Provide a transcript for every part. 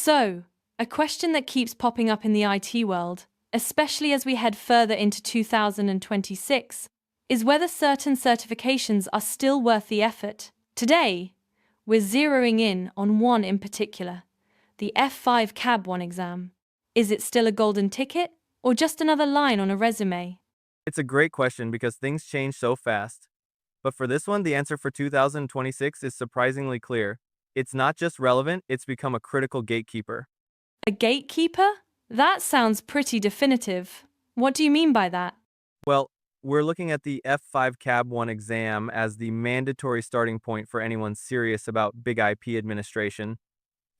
So, a question that keeps popping up in the IT world, especially as we head further into 2026, is whether certain certifications are still worth the effort. Today, we're zeroing in on one in particular, the F5 CAB1 exam. Is it still a golden ticket, or just another line on a resume? It's a great question because things change so fast. But for this one, the answer for 2026 is surprisingly clear. It's not just relevant, it's become a critical gatekeeper. A gatekeeper? That sounds pretty definitive. What do you mean by that? Well, we're looking at the F5 CAB1 exam as the mandatory starting point for anyone serious about big IP administration.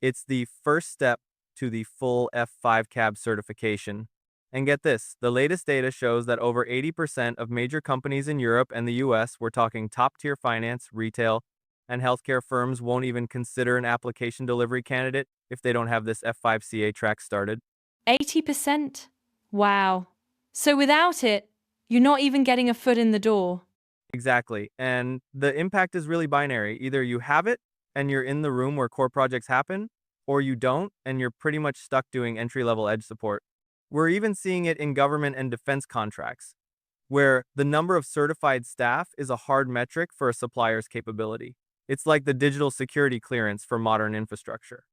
It's the first step to the full F5 CAB certification. And get this, the latest data shows that over 80% of major companies in Europe and the US, we're talking top-tier finance, retail, and healthcare firms won't even consider an application delivery candidate if they don't have this F5 CA track started. 80%? Wow. So without it, you're not even getting a foot in the door. Exactly. And the impact is really binary. Either you have it and you're in the room where core projects happen, or you don't and you're pretty much stuck doing entry-level edge support. We're even seeing it in government and defense contracts, where the number of certified staff is a hard metric for a supplier's capability. It's like the digital security clearance for modern infrastructure.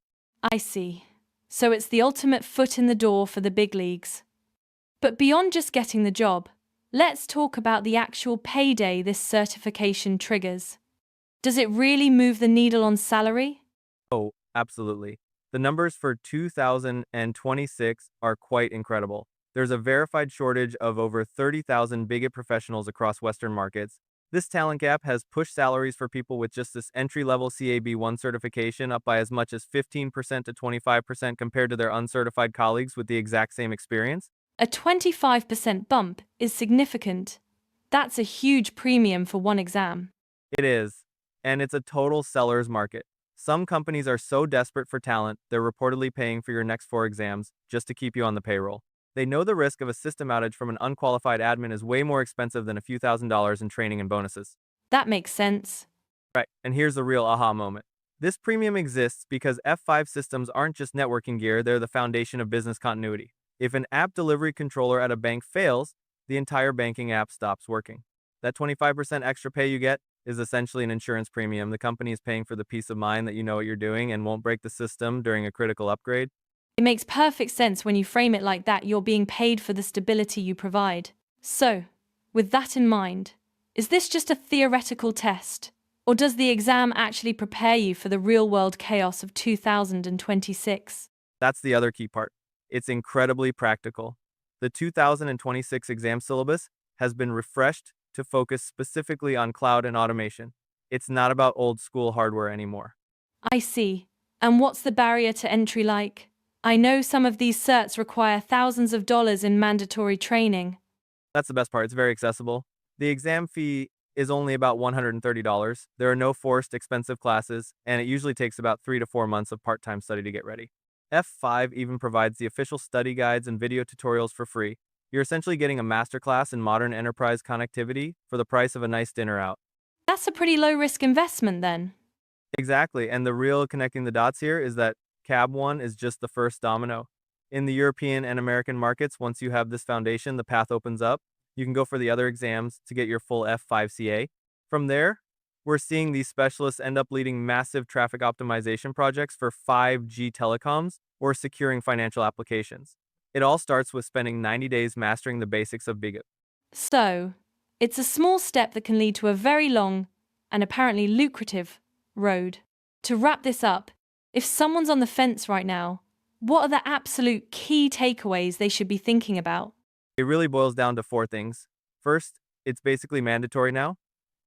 I see. So it's the ultimate foot in the door for the big leagues. But beyond just getting the job, let's talk about the actual payday this certification triggers. Does it really move the needle on salary? Oh, absolutely. The numbers for 2026 are quite incredible. There's a verified shortage of over 30,000 bigot professionals across Western markets. This talent gap has pushed salaries for people with just this entry-level CAB1 certification up by as much as 15% to 25% compared to their uncertified colleagues with the exact same experience. A 25% bump is significant. That's a huge premium for one exam. It is, and it's a total seller's market. Some companies are so desperate for talent, they're reportedly paying for your next 4 exams just to keep you on the payroll. They know the risk of a system outage from an unqualified admin is way more expensive than a few $1,000s in training and bonuses. That makes sense. Right, and here's the real aha moment. This premium exists because F5 systems aren't just networking gear, they're the foundation of business continuity. If an app delivery controller at a bank fails, the entire banking app stops working. That 25% extra pay you get is essentially an insurance premium. The company is paying for the peace of mind that you know what you're doing and won't break the system during a critical upgrade. It makes perfect sense when you frame it like that. You're being paid for the stability you provide. So, with that in mind, is this just a theoretical test? Or does the exam actually prepare you for the real-world chaos of 2026? That's the other key part. It's incredibly practical. The 2026 exam syllabus has been refreshed to focus specifically on cloud and automation. It's not about old school hardware anymore. I see. And what's the barrier to entry like? I know some of these certs require thousands of dollars in mandatory training. That's the best part. It's very accessible. The exam fee is only about $130. There are no forced expensive classes, and it usually takes about 3 to 4 months of part-time study to get ready. F5 even provides the official study guides and video tutorials for free. You're essentially getting a masterclass in modern enterprise connectivity for the price of a nice dinner out. That's a pretty low-risk investment then. Exactly, and the real connecting the dots here is that CAB1 is just the first domino. In the European and American markets, once you have this foundation, the path opens up. You can go for the other exams to get your full F5 CA. From there, we're seeing these specialists end up leading massive traffic optimization projects for 5G telecoms or securing financial applications. It all starts with spending 90 days mastering the basics of BIGIT. So, it's a small step that can lead to a very long and apparently lucrative road. To wrap this up, if someone's on the fence right now, what are the absolute key takeaways they should be thinking about? It really boils down to 4 things. First, it's basically mandatory now.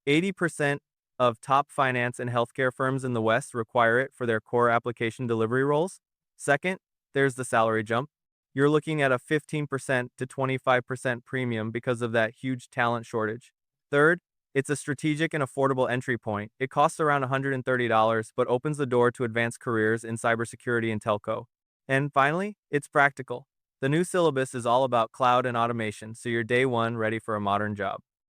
80% of top finance and healthcare firms in the West require it for their core application delivery roles. Second, there's the salary jump. You're looking at a 15% to 25% premium because of that huge talent shortage. Third, it's a strategic and affordable entry point. It costs around $130, but opens the door to advanced careers in cybersecurity and telco. And finally, it's practical. The new syllabus is all about cloud and automation, so you're day one ready for a modern job.